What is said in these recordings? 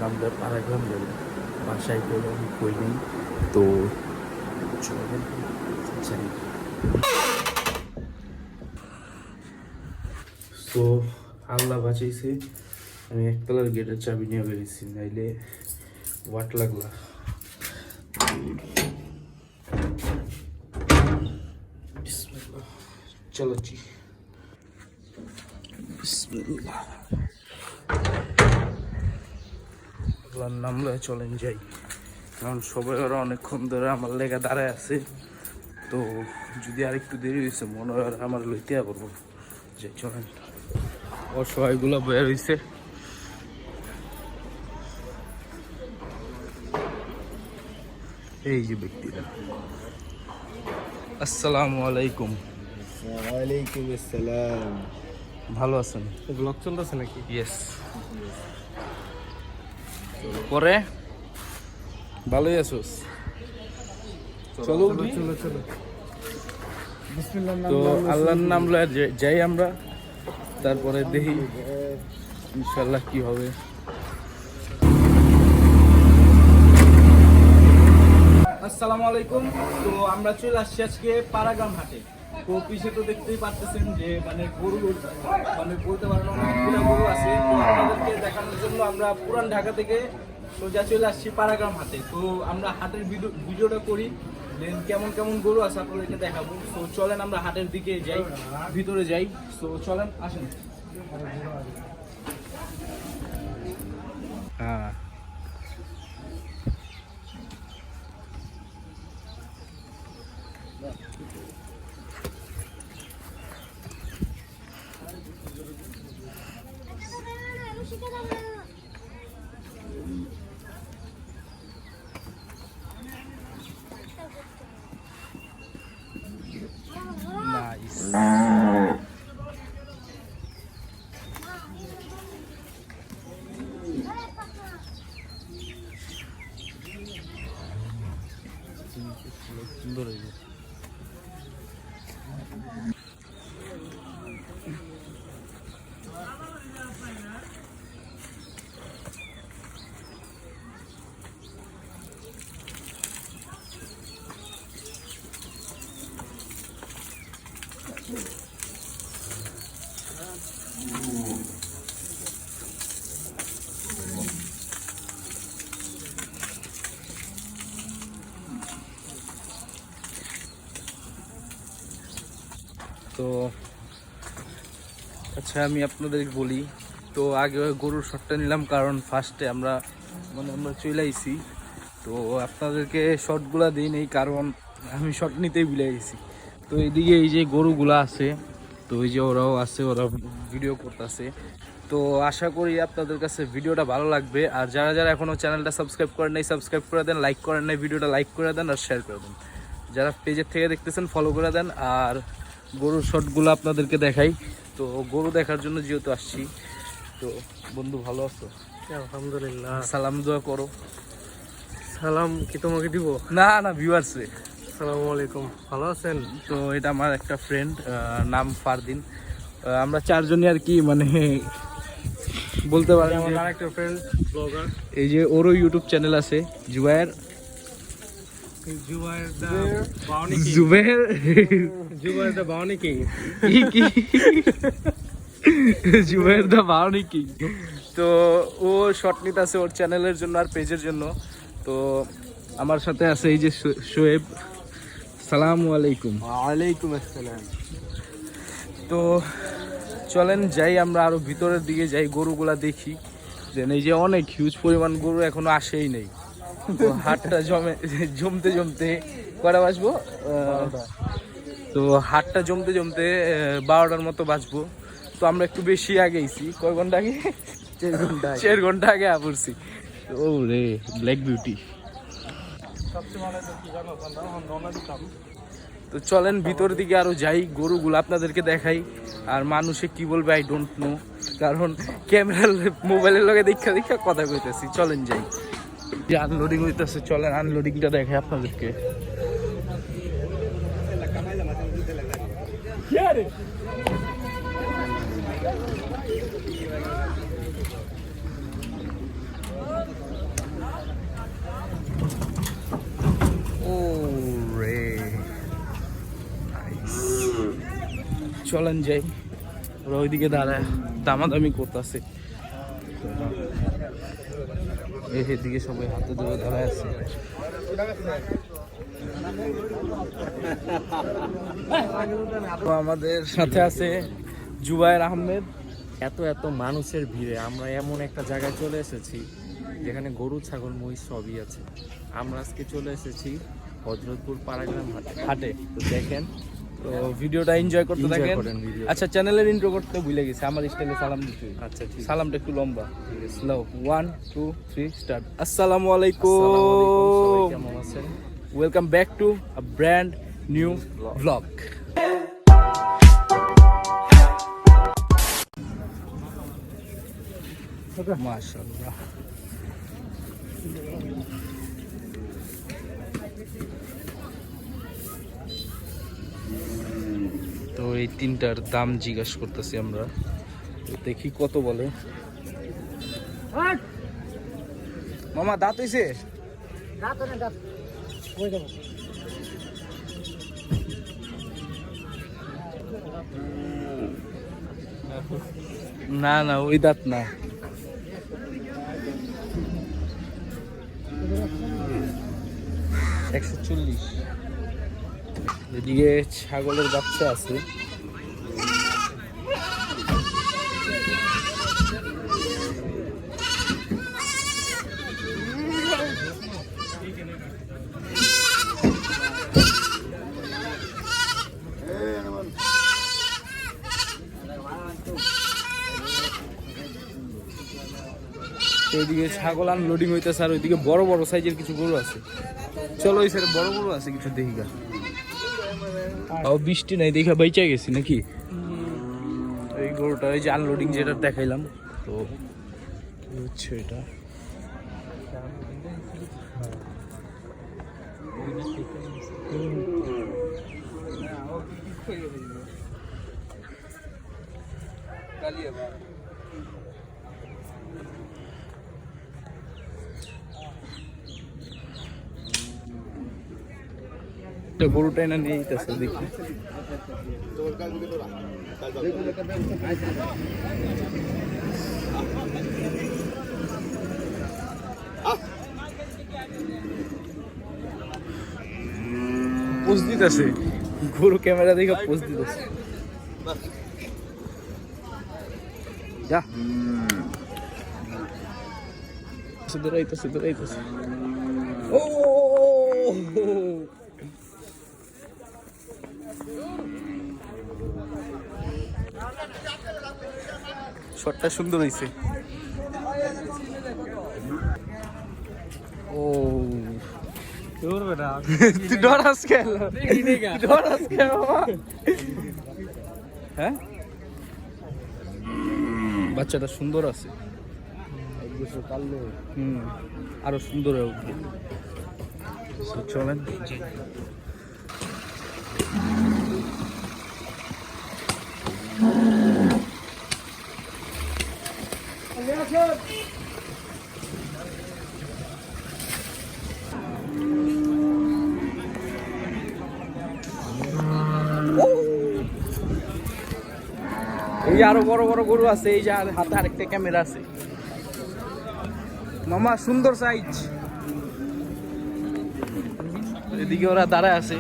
আমরা পাড়াগ্রাম যাবো, বাসায় কেউ আমি কই নেই। তো চলেন যাই। তো আল্লাহ বাঁচাইছে, আমি একতলার গেটের চাবি নিয়ে বেরিয়েছি, নাইলে ওয়াট লাগলা। চলো জি, আল্লাহর নাম লয়ে চলেন যাই, কারণ সবাই ওরা অনেকক্ষণ ধরে আমার লেগা দাঁড়ায় আছে। তো যদি আরেকটু দেরি হয়েছে মনে হয় আমার লইতে পারবো। যাই চলেন। অসহায়গুলো বের হয়েছে, এই যে ব্যক্তিরা। আসসালামু আলাইকুম। ওয়ালাইকুম আসসালাম। ভালো আছেন? ব্লগ চলতেছে নাকি? ইয়েস। পরে ভালোই আছোস? চলো চলো চলো। তো আল্লাহর নাম লয়ে যাই আমরা, তারপরে দেখি ইনশাল্লাহ কি হবে। আসসালামু আলাইকুম। তো আমরা চলে আসছি আজকে পাড়াগ্রাম হাটে। তো পিছিয়ে তো দেখতেই পারতেছেন যে মানে গরু, মানে বলতে পারেন অনেকগুলো গরু আছে। তো আপনাদেরকে দেখানোর জন্য আমরা পুরান ঢাকা থেকে সোজা চলে আসছি পাড়াগ্রাম হাটে। তো আমরা হাটের ভিডিওটা করি, দেন কেমন কেমন গরু আছে আপনাদেরকে দেখাবো। তো চলেন আমরা হাটের দিকে যাই, ভিতরে যাই। তো চলেন, আসেন। হ্যাঁ, সুন্দর হয়েছে। তো আচ্ছা, আমি আপনাদের বলি। তো আগে গরুর শটটা নিলাম, কারণ ফার্স্টে আমরা চলে আইছি। তো আপনাদেরকে শটগুলা দিই নেই, কারণ আমি শট নিতেই ভুলে গেছি। তো এইদিকে এই যে গরুগুলা আছে, তো এই যে ওরাও আছে, ওরা ভিডিও করতেছে। তো আশা করি আপনাদের কাছে ভিডিওটা ভালো লাগবে। আর যারা যারা এখনও চ্যানেলটা সাবস্ক্রাইব করেন নাই, সাবস্ক্রাইব করে দেন। লাইক করেন নাই, ভিডিওটা লাইক করে দেন আর শেয়ার করে দেন। যারা পেজের থেকে দেখতেছেন ফলো করে দেন। আর গরুর শটগুলো আপনাদেরকে দেখাই। তো গরু দেখার জন্য যেহেতু আসছি, তো বন্ধু ভালো আছো? আলহামদুলিল্লাহ। সালাম দোয়া করো। সালাম কি তোমাকে দিব? না না, ভিউয়ার্সে। আসসালামু আলাইকুম, ভালো আছেন? তো এটা আমার একটা ফ্রেন্ড, নাম ফারদিন। আমরা চারজনই আর কি, মানে বলতে পারেন আমার আরেকটা ফ্রেন্ড ব্লগার। এই যে ওরও ইউটিউব চ্যানেল আছে, জুবায়ের। জুবায়ের দা বাউনি কিং। জুবায়ের দা বাউনি কিং। কি জুবায়ের দা বাউনি কিং। তো ও শর্ট নিতে আছে ওর চ্যানেলের জন্য আর পেজের জন্য। তো আমার সাথে আছে এই যে শোয়েব। সালামু আলাইকুম। ওয়ালাইকুম আসসালাম। তো চলেন যাই, আমরা আরো ভিতরের দিকে যাই, গরুগুলা দেখি। দেন এই যে অনেক হিউজ পরিমাণ গরু এখনো আসেই নেই। তো হাটটা জমতে জমতে কটা বাজবো? তো হাটটা জমতে জমতে 12টার মতো বাজবো। তো আমরা একটু বেশি আগেইছি। কয় ঘন্টা আগে? 4 ঘন্টা আগে পড়ছি। ও রে, ব্ল্যাক বিউটি। তো চলেন ভিতর দিকে আরো যাই, গরুগুলো আপনাদেরকে দেখাই। আর মানুষে কি বলবে আই ডোন্ট নো, কারণ ক্যামেরার মোবাইলের লগে দেখা দেখা কথা কইতেছি। চলেন যাই, যে আনলোডিং হইতেছে, চলেন আনলোডিংটা দেখাই আপনাদেরকে। চলেন যাই। ওরা ওইদিকে দাঁড়ায় দামাদামি করতেছে, এদিকে সবাই হাতে ধরে দাঁড়ায় আছে। তো আমাদের সাথে আছে জুবায়ের আহমেদ। এত এত মানুষের ভিড়ে আমরা এমন একটা জায়গায় চলে এসেছি যেখানে গরু ছাগল মহিষ সবই আছে। আমরা আজকে চলে এসেছি হযরতপুর পাড়াগ্রাম হাটে। তো দেখেন, তো ভিডিওটা এনজয় করতে Enjoy থাকেন। করেন video। আচ্ছা, চ্যানেলের ইন্ট্রো করতে ভুলে গেছি, আমার স্টাইলে সালাম দিতে হবে। আচ্ছা ঠিক আছে। সালামটা একটু লম্বা, স্লো। 1 2 3 স্টার্ট। আসসালামু আসসালামু আলাইকুম, আলাইকুম, সবাই কেমন আছেন? Welcome back to a brand new blog. মাশাআল্লাহ, তো এই তিনটার দাম জিজ্ঞাসা করতেছি আমরা, তো দেখি কত বলে। মামা দাঁত হইছে? না না, ওই দাঁত না। $140। এদিকে ছাগলের বাচ্চা আছে। ওইদিকে ছাগল আনলোডিং হইতেছে, আর ওইদিকে বড় বড় সাইজের কিছু গরু আছে। চলো ওই সাইডে বড় গরু আছে কিছু দেখি গা। বৃষ্টি নাই দেখা বাইচা গেছি নাকি। এই গরুটা এই যে আনলোডিং যেটা দেখাইলাম, তো কি হচ্ছে এটা। গরুটা না নিয়ে যেতেছে, দেখি। পোজ দিতেছে গরু, ক্যামেরা দেখে পোজ দিতেছে। যা দৌড়াইতেছে দৌড়াইতেছে। ও শটটা সুন্দর হয়েছে। ও তুই ডরাস কেন? ডরাস কেন বাবা? হ্যাঁ, বাচ্চাটা সুন্দর আছে, আরো সুন্দর হয়ে উঠবে। চলেন এই যে আরো বড় বড় গরু আছে। এই যে হাতে আরেকটা ক্যামেরা আছে। মামা সুন্দর সাইজ। এদিকে ওরা দাঁড়ায় আছে,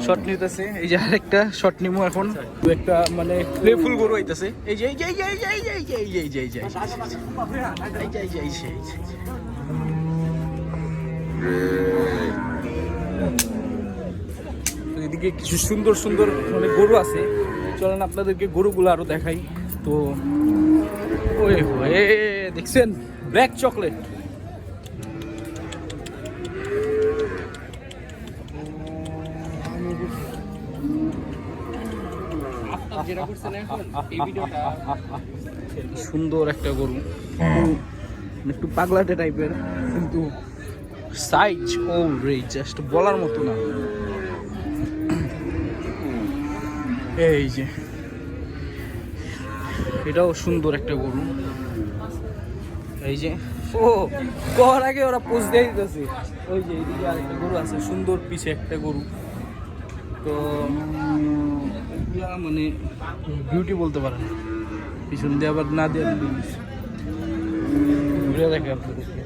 শট নিতেছে। এই যে আরেকটা শট নিমু এখন। একটা মানে প্লেফুল গরু আইতাছে। এই যে এই যে এই যে এই যে এই যে এই যে এই যে এই যে এই যে এই যে এই যে এদিকে কিছু সুন্দর সুন্দর মানে গরু আছে। চলেন আপনাদেরকে গরুগুলো আরো দেখাই। তো ওই দেখছেন ব্ল্যাক চকলেট। সুন্দর একটা গরু, একটু পাগলাটে টাইপের, কিন্তু সাইজ ও রে জাস্ট বলার মতো না। এই যে এটাও সুন্দর একটা গরু। এই যে ও কর আগে ওরা পোজ দিয়ে দিতেছে। ওই যে এইদিকে আরেকটা গরু আছে সুন্দর, পিছে একটা গরু। তো পুরা মানে বিউটি বলতে পারেন, পিছন দিয়ে আবার না দিয়ে ঘুরে দেখে আপনাদেরকে।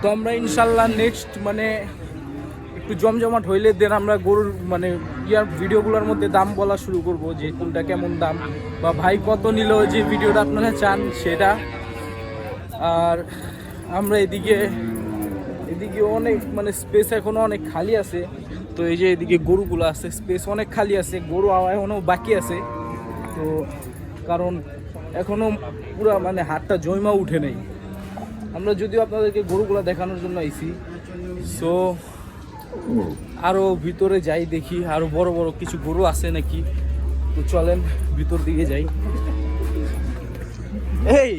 তো আমরা ইনশাল্লাহ নেক্সট মানে একটু জমজমাট হইলে দেন আমরা গরুর মানে ইয়ার ভিডিওগুলোর মধ্যে দাম বলা শুরু করব, যে কোনটা কেমন দাম বা ভাই কত নিল, যে ভিডিওটা আপনারা চান সেটা। আর আমরা এদিকে অনেক মানে স্পেস এখনো অনেক খালি আছে। তো এই যে এদিকে গরুগুলো আছে, স্পেস অনেক খালি আছে, গরু এখনো বাকি আছে। তো কারণ এখনো পুরা মানে হাটটা জমা উঠে নেই। আমরা যদিও আপনাদেরকে গরুগুলো দেখানোর জন্য আইছি, সো আরো ভিতরে যাই, দেখি আরো বড় বড় কিছু গরু আছে নাকি। তো চলেন ভিতর দিকে যাই। এই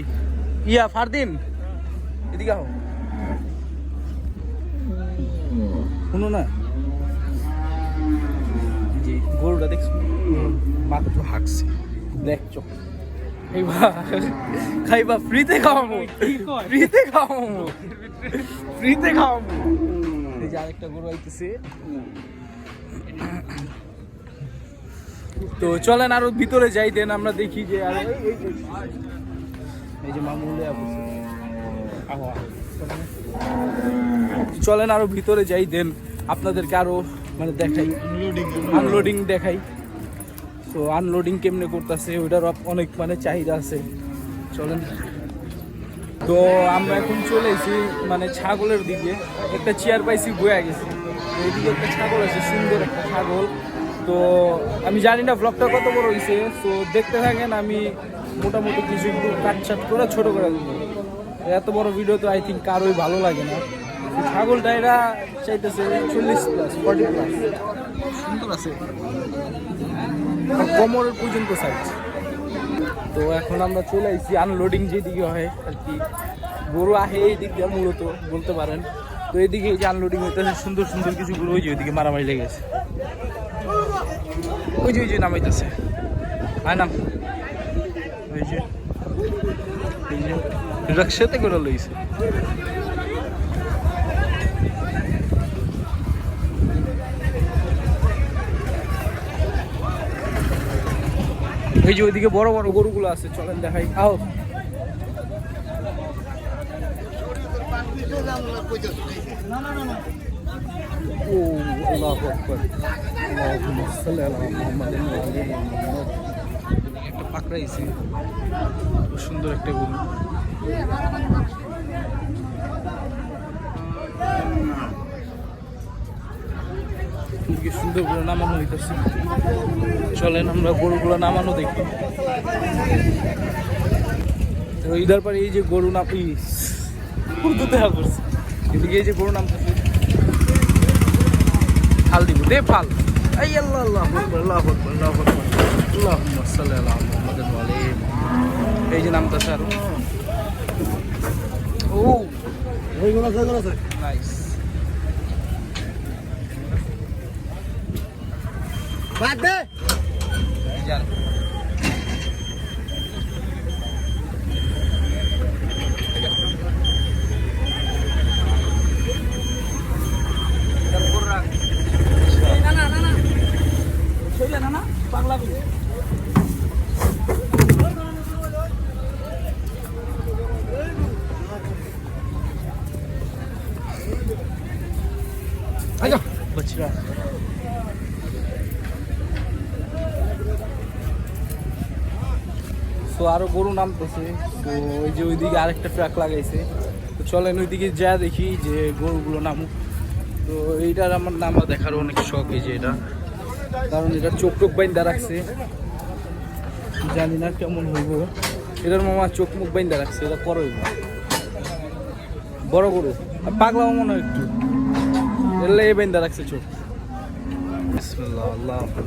ইয়া ফারদিন এদিকে আও, শুনো না, যে গরুটা দেখছো মাত্র হাঁকছে, দেখছো খাইবা ফ্রিতে খাওয়াবো, ফ্রিতে খাওয়াবো, ফ্রিতে খাওয়াবো। এই যে আরেকটা গরু আইতেছে। তো চলেন আরো ভিতরে যাই, দেন আমরা দেখি যে আরো এই যে মামুলে চলেন আরো ভিতরে যাই, দেন আপনাদেরকে আরো মানে দেখাই, আনলোডিং দেখাই। তো আনলোডিং কেমনে করতেছে ওইটার অনেক মানে চাহিদা আছে, চলেন। তো আমরা এখন চলে এসেছি মানে ছাগলের দিকে, একটা চেয়ার পাইছি বয়ে গেছি। এইদিকে একটা ছাগল আছে, সুন্দর একটা ছাগল। তো আমি জানি না ব্লগটা কত বড় হয়েছে, তো দেখতে থাকেন। আমি মোটামুটি কিছু একটু কাটছাট করে ছোটো করে দিব। এত বড় ভিডিও তো আই থিঙ্ক কারোই ভালো লাগে না। ছাগলটা এরা চাইতেছে 40+, সুন্দর আছে, কোমরের পর্যন্ত সাইজ। তো এখন আমরা চলে আসছি আনলোডিং যেদিকে হয় আর কি, গরু আহে এই দিক দিয়ে মূলত বলতে পারেন। তো এইদিকে এই যে আনলোডিং হইতেছে, সুন্দর সুন্দর কিছু গরু ওই যে ওইদিকে মারামারি লেগেছে, ওই যে নামাইতেছে, আয় নাম, ওই যে রিক্সাতে করে লইছে। এই যে ওইদিকে বড় বড় গরুগুলো আছে, চলেন দেখাই। আও ও আল্লাহু আকবার, আল্লাহুম্মা সাল্লি আলা মুহাম্মাদিন ওয়া আলি মুহাম্মাদ। একটা পাকড়াইছে, খুব সুন্দর একটা গরু। এদিকে সুন্দর করে নামানো হইতেছে, চলেন আমরা গরুগুলো নামানো দেখি। ইধার পরে এই যে গরু নাপি উর্দুতে করছে, এদিকে এই যে গরু নামতেছে, ফাল দিব দে ফাল। এই আল্লাহ আল্লাহু আকবার, আল্লাহু আকবার, আল্লাহু আকবার, আল্লাহুম্মা সাল্লি আলা মুহাম্মাদিন ওয়া আলি। এই যে নামতেছে আরো। ও এইগুলো আছে নাইস। বাদ দে যান। না পাগলা बछड़ा। সো আরো গরু নামতেছে। তো ওই যে ওইদিকে আরেকটা ট্রাক লাগাইছে, তো চলেন ওইদিকে যা দেখি যে গরুগুলো নামুক। তো এইটার আমার নামা দেখার অনেক শখ, এই যে এটা, কারণ এটা চোখ টোক বাইন্দা রাখছে, জানি না কেমন হইব। এটার মামা চোখ মুখ বাইন্দা রাখছে, এটা পরে হইব। বড় গরু আর পাগলাও মনে হয় একটু, এলে এই বাইন্দা রাখছে চোখ। বিসমিল্লাহ, আল্লাহ আল্লাহ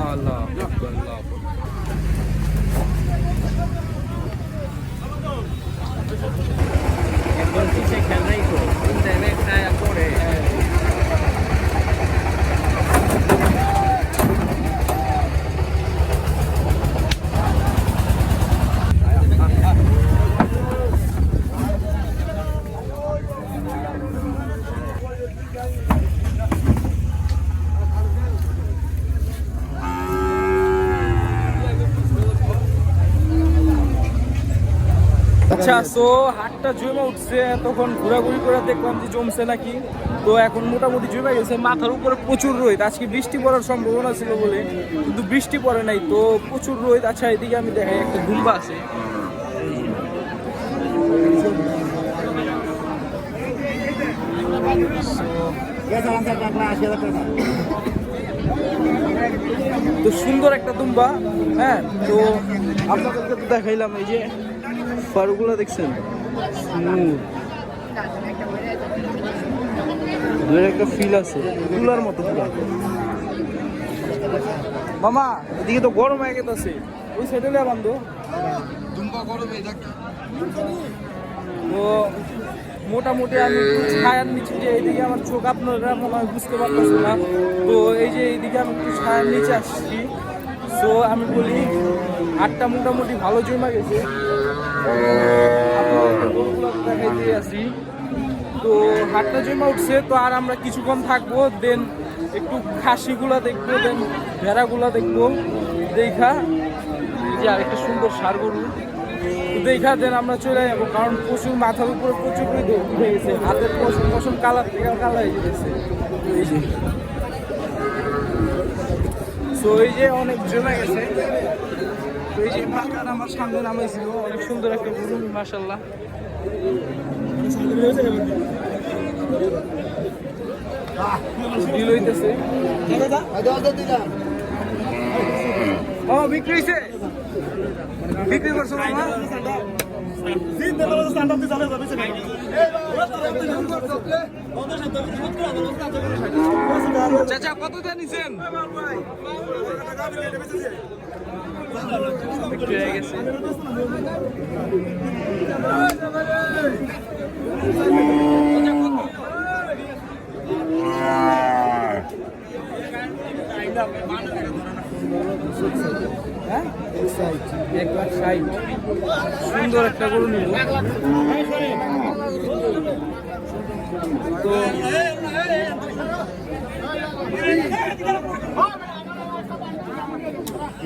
আল্লাহ। আচ্ছা, সো হাটটা জমে উঠছে, তখন ঘোরাঘুরি করে দেখলাম যে জমছে নাকি। তো এখন মোটামুটি জমে গেছে, মাথার উপরে প্রচুর রোদ। আজকে বৃষ্টি পড়ার সম্ভাবনা ছিল বলে, কিন্তু বৃষ্টি পড়ে নাই, তো প্রচুর রোদ। আচ্ছা, এদিকে আমি দেখাই, একটা দুম্বা আছে। তো সুন্দর একটা দুম্বা। হ্যাঁ, তো আপনাদেরকে তো দেখাইলাম, এই যে ফারগুলো দেখছেন, স্মুথ, একটা ফিল আছে, তুলার মতো পুরো। মামা এদিকে তো গরম হয়ে গেছে, ওই সাইডে বান্ধব দুম্বা গরম হয়ে থাকে। তো মোটামুটি আমি ছায়ার নিচে, যে এইদিকে আমার চোখ আপনারা মনে হয় বুঝতে পারতেছে না, তো এই যে এইদিকে আমি একটু ছায়ার নিচে আসছি। সো আমি বলি হাটটা মোটামুটি ভালো জমা গেছে, দেখাইতে আসি। তো হাটটা জমা উঠছে, তো আর আমরা কিছুক্ষণ থাকবো, দেন একটু খাসিগুলা দেখবো, দেন ভেড়াগুলা দেখবো। দেখা এই যে আরেকটা সুন্দর ষাঁড় গরু, দেখা দেন আমরা চলে যাবো, কারণ প্রচুর মাথার উপরে প্রচুর করে উঠে গেছে, হাতের পশম কালার থেকে কালার হয়ে গেছে। এই যে তো এই যে অনেক জমে গেছে। তো এই যে পাকাটা আমার সামনে নামাইছিল, অনেক সুন্দর একটা গরু, মাশাআল্লাহ। ডিল হইতেছে, বিক্রি হয়েছে, বিক্রি করছো মামা? চাচা কত জানিছেন? বিক্রি হয়ে গেছে। সুন্দর একটা গরু নিল। তো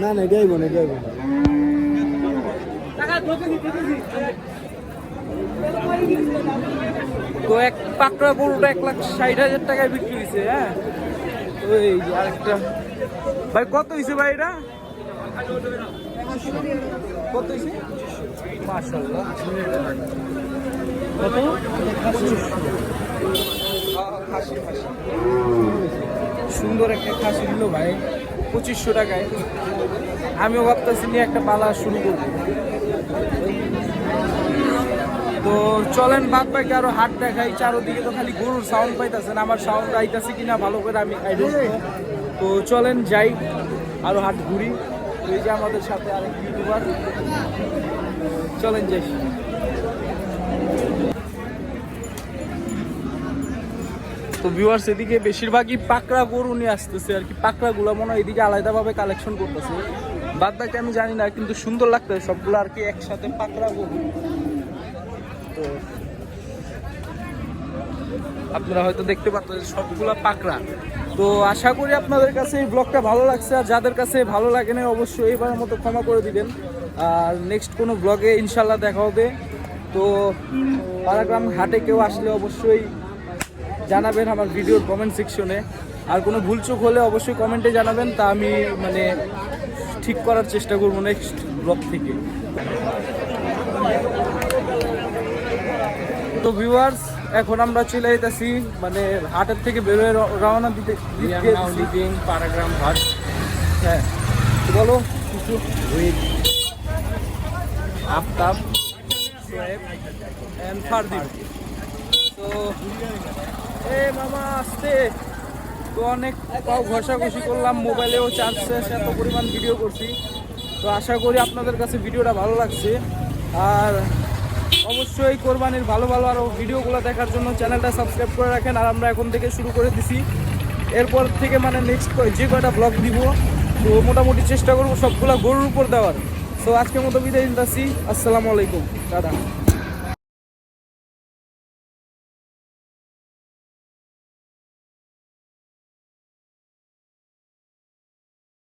না না এটাই বোন, এটাই বোন। তো এক পাকড়া গরুটা 1,60,000 টাকায় বিক্রি হয়েছে। হ্যাঁ, তো এই যে আরেকটা ভাই, কত হয়েছে ভাই এটা? কত হয়েছে? মাশাআল্লাহ, কত? খাসি খাসি সুন্দর একটা খাসি দিল ভাই 2500 টাকায়। আমিও ভাবতেছি নিয়ে একটা পালা শুরু করবো। তো চলেন বাদ বাকি আরো হাট দেখাই। চারোদিকে তো খালি গরুর সাউন্ড পাইতেছেন, আমার সাউন্ড আইতাছে কিনা ভালো করে আমি তো চলেন যাই আরো হাট ঘুরি। এই যে আমাদের সাথে আরেক ইউটিউবার, চলেন যাই। তো ভিউয়ার্স এদিকে বেশিরভাগই পাকড়া গরু নিয়ে আসতেছে আর কি, পাকড়াগুলো মনে হয় এদিকে আলাদাভাবে কালেকশন করতেছে, বাদ বাকি আমি জানি না, কিন্তু সুন্দর লাগতেছে সবগুলো আর কি একসাথে পাকড়া গরু। তো আপনারা হয়তো দেখতে পাচ্ছেন সবগুলা পাকড়া। তো আশা করি আপনাদের কাছে এই ব্লগটা ভালো লাগছে, আর যাদের কাছে ভালো লাগে না অবশ্যই এবারের মতো ক্ষমা করে দিবেন, আর নেক্সট কোনো ব্লগে ইনশাল্লাহ দেখা হবে। তো পাড়াগ্রাম হাটে কেউ আসলে অবশ্যই জানাবেন আমার ভিডিওর কমেন্ট সেকশনে, আর কোনো ভুলচুক হলে অবশ্যই কমেন্টে জানাবেন, তা আমি মানে ঠিক করার চেষ্টা করবো নেক্সট ব্লগ থেকে। তো ভিউয়ার্স এখন আমরা চলে যেতেছি, মানে হাটের থেকে বেরোয় রওনা দিতে পাড়াগ্রাম হাট। হ্যাঁ, বলো কিছু। With Aftab, Shoaib and Fardin. তো মামা আসতে তো অনেক পাও ঘষাঘষি করলাম, মোবাইলেও চার্জ শেষ, এত পরিমাণ ভিডিও করছি। তো আশা করি আপনাদের কাছে ভিডিওটা ভালো লাগছে, আর অবশ্যই কোরবানির ভালো ভালো আরও ভিডিওগুলো দেখার জন্য চ্যানেলটা সাবস্ক্রাইব করে রাখেন। আর আমরা এখন থেকে শুরু করে দিছি, এরপর থেকে মানে নেক্সট যে কয়টা ব্লগ দিব তো মোটামুটি চেষ্টা করবো সবগুলা গরুর উপর দেওয়ার। তো আজকের মতো বিদায় নিচ্ছি, আসসালামু আলাইকুম, দাদা।